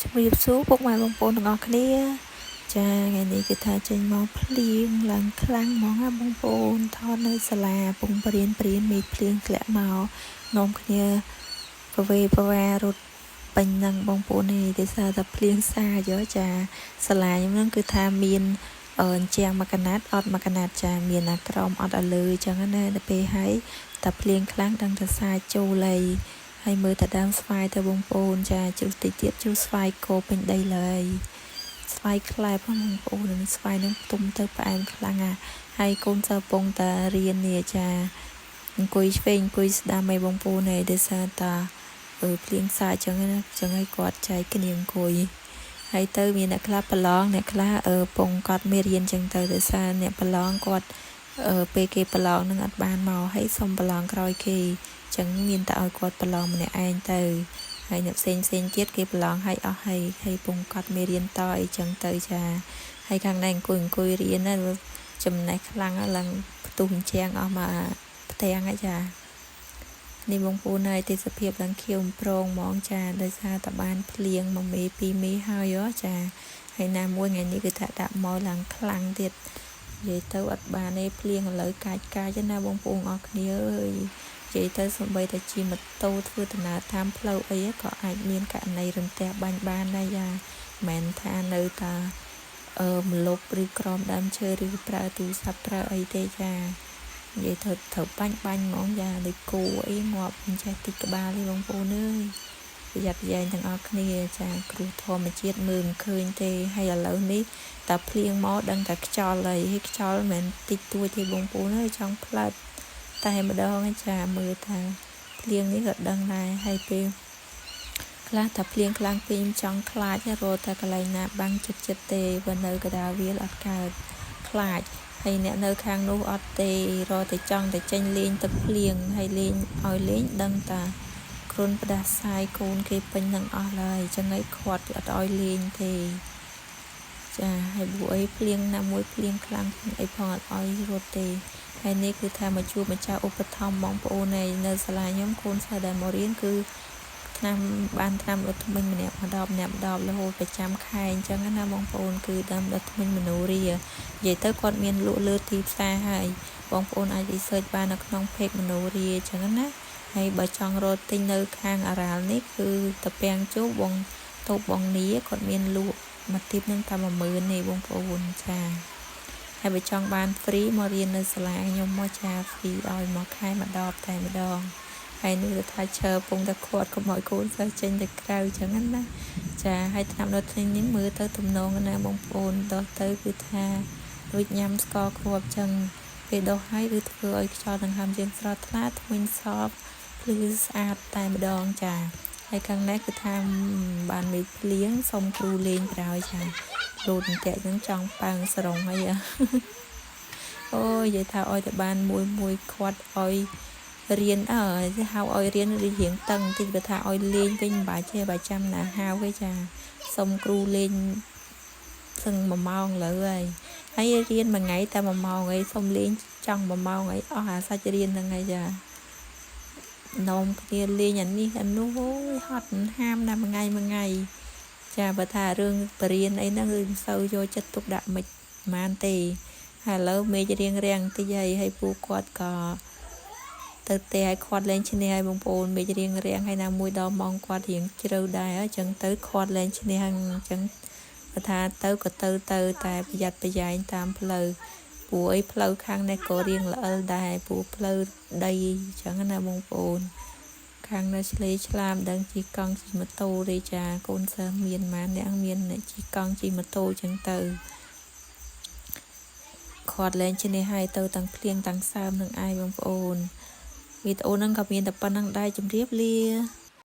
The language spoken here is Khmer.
ជំរាបសួរពុកម៉ែបងប្អូនទាំងអស់គ្នាចាថ្ងៃនេះគឺថាចេញមកភ្លៀងឡើងខ្លាំងហ្មងណាបងប្អូនថតនៅសាលាពងព្រៀនមេឃភ្លៀងធ្លាក់មកនាំគ្នាប្រវេប្រវារត់ពេញនឹងបងប្អូននេះទេសារតែភ្លៀងសាយោចាសាលាខ្ញុំហ្នឹងគឺថាមានជាងមកកណាត់អត់មកកណាត់ចាមានអាក្រមអត់ឲ្យលើអញ្ចឹងណាទៅពេលហើយតែភ្លៀងខ្លាំងដឹងតែសាចូលលៃហើយមើលតែដើមស្វាយទៅបងប្អូនចាជ្រុះតិចទៀតជ្រុះស្វាយគោពេញដីលើយស្វាយខ្លែបបងប្អូននឹងស្វាយនឹងទុំទៅផ្អែមខ្លាំងហើយកូនសិស្សពងតារៀននេះចាអង្គុយឆ្វេងអង្គុយស្ដាំឲ្យបងប្អូនឯដោយសារតាភ្លៀងសាអញ្ចឹងណាអញ្ចឹងឲ្យគាត់ចែកគ្នាអង្គុយហើយទៅមានអ្នកខ្លះប្រឡងអ្នកខ្លះពងគាត់មេរៀនអញ្ចឹងទៅដោយសារអ្នកប្រឡងគាត់ពេលគេប្រឡងនឹងអត់បានមកហើយសុំប្រឡងក្រោយគេចឹងមានតែឲ្យគាត់ប្រឡងម្នាក់ឯងទៅហើយអ្នកផ្សេងទៀតគេប្រឡងឲ្យអស់ហើយពងគាត់មេរៀនតអីចឹងទៅចាហើយខាងនេះអង្គុយរៀនណាចំណេះខ្លាំងឡើងផ្ទុះអញ្ចាំងអស់មកផ្ទាំងហ្នឹងចានេះបងប្អូនហើយទេសភាពឡើងខៀវប្រងហ្មងចាដោយសារតបានភ្លៀង1មេ2មេហើយចាហើយណាមួយថ្ងៃនេះគឺថាដាក់មកឡើងខ្លាំងទៀតនិយាយទៅអត់បានទេភ្លៀងឥឡូវកាចណាបងប្អូនអរគ្នាអើយនិយាយទៅសូម្បីតែជិះម៉ូតូធ្វើដំណើរតាមផ្លូវអីក៏អាចមានករណីរន្ទះបាញ់បានដែរយ៉ាមិនថានៅតែម្លប់ឬក្រោមដើមឈើឬប្រើទូរស័ព្ទប្រើអីទេចានិយាយទៅត្រូវបាញ់ហ្មងយ៉ាដូចគោអីងាប់មិនចេះតិចក្បាលទេបងប្អូនអើយប្រយ័ត្នប្រយែងទាំងអស់គ្នាចាគ្រោះធម្មជាតិមើលមិនឃើញទេហើយឥឡូវនេះតែភ្លៀងមកដឹងតែខ្យល់ហើយខ្យល់មិនតិចតួចទេបងប្អូនអើយចង់ផ្លាត់តែម្ដងចាមើលថាភ្លៀងនេះក៏ដឹងដែរហើយពេលខ្លះតែភ្លៀងខ្លាំងពេកចង់ខ្លាចរត់តែកន្លែងណាបាំងចិត្តទេបើនៅកដាលវាលអត់កើតខ្លាចហើយអ្នកនៅខាងនោះអត់ទេរត់តែចង់តែចេញលេងទឹកភ្លៀងហើយលេងឲ្យលេងដឹងតាគ្រុនផ្ដាសាយកូនគេពេញនឹងអស់ហើយចឹងហើយខាត់អត់ឲ្យលេងទេចាហើយពួកអីភ្លៀងណាមួយភ្លៀងខ្លាំងអីផងអត់ឲ្យរត់ទេហើយនេះគឺថាមកជួបម្ចាស់ឧបត្ថម្ភបងប្អូននៅសាលាខ្ញុំកូនសិស្សដែលមករៀនគឺបានឆ្នាំដុតធ្មេញម្នាក់ម្ដងរហូតប្រចាំខែអញ្ចឹងណាបងប្អូនគឺដាំដុតធ្មេញមនោរានិយាយទៅគាត់មានលក់លើទីផ្សារហើយបងប្អូនអាច research បាននៅក្នុង page មនោរាអញ្ចឹងណាហើយបើចង់រកទិញនៅខាងអារ៉ាល់នេះគឺតាពាំងជូបងតូបបងនីគាត់មានលក់មួយទីបនឹងតែ10000នេះបងប្អូនចាហើយបើចង់បាន free មករៀននៅសាលាខ្ញុំមកចា free ឲ្យមកខែម្ដងតែម្ដងហើយនេះគឺថាឈើពងតែខាត់កុំឲ្យកូនសិស្សចេញទៅក្រៅអញ្ចឹងណាចាហើយតាមដល់ថ្ងៃនេះមើលទៅទំនងណាបងប្អូនដោះទៅគឺថាដូចញ៉ាំស្ករគ្រាប់អញ្ចឹងពេលដោះហើយគឺធ្វើឲ្យខ្យល់ដង្ហើមយើងស្រស់ថ្លាធ្មេញសបភ្លឺស្អាតតែម្ដងចាហើយខាងនេះគឺថាបានមេឃភ្លៀងសុំគ្រូលេងក្រោយចាលោតបន្ទាក់ហ្នឹងចង់ប៉ាំងស្រងហើយអូយនិយាយថាឲ្យតែបានមួយខាត់ឲ្យរៀនហៅឲ្យរៀនរៀងតឹងតិចបើថាឲ្យលេងវិញមិនបាច់ទេបើចាំណាហៅទេចាសុំគ្រូលេងសឹង1ម៉ោងលើហើយរៀនមួយថ្ងៃតែ1ម៉ោងអីសុំលេងចង់1ម៉ោងអីអស់អាសាច់រៀនហ្នឹងហើយចានោមគ្នាលេងអានេះអានោះអូយហត់ហាមណាមួយថ្ងៃចាបើថារឿងបរៀនអីហ្នឹងគឺមិនសូវយកចិត្តទុកដាក់មិនបានទេហើយឥឡូវមេឃរៀងតិចហើយពូគាត់ក៏ទៅតែឲ្យខាត់លេងឈ្នះឲ្យបងប្អូនមេឃរៀងហើយណាមួយដល់ម៉ោងគាត់រៀងជ្រៅដែរអញ្ចឹងទៅខាត់លេងឈ្នះអញ្ចឹងបើថាទៅក៏ទៅតែប្រយ័ត្នប្រយែងតាមផ្លូវព្រោះអីផ្លូវខាងនេះក៏រៀងល្អិលដែរព្រោះផ្លូវដីអញ្ចឹងណាបងប្អូនខាងនៅឆ្លេឆ្លាមដឹងជិះកង់ជិះម៉ូតូទេចាកូនសិស្សមានម៉ានអ្នកមានអ្នកជិះកង់ជិះម៉ូតូអញ្ចឹងទៅខាត់លេងឈ្នះឲ្យទៅទាំងភ្លៀងទាំងសើមនឹងឯងបងប្អូនវីដេអូហ្នឹងក៏មានតែប៉ុណ្្នឹងដែរជម្រាបលា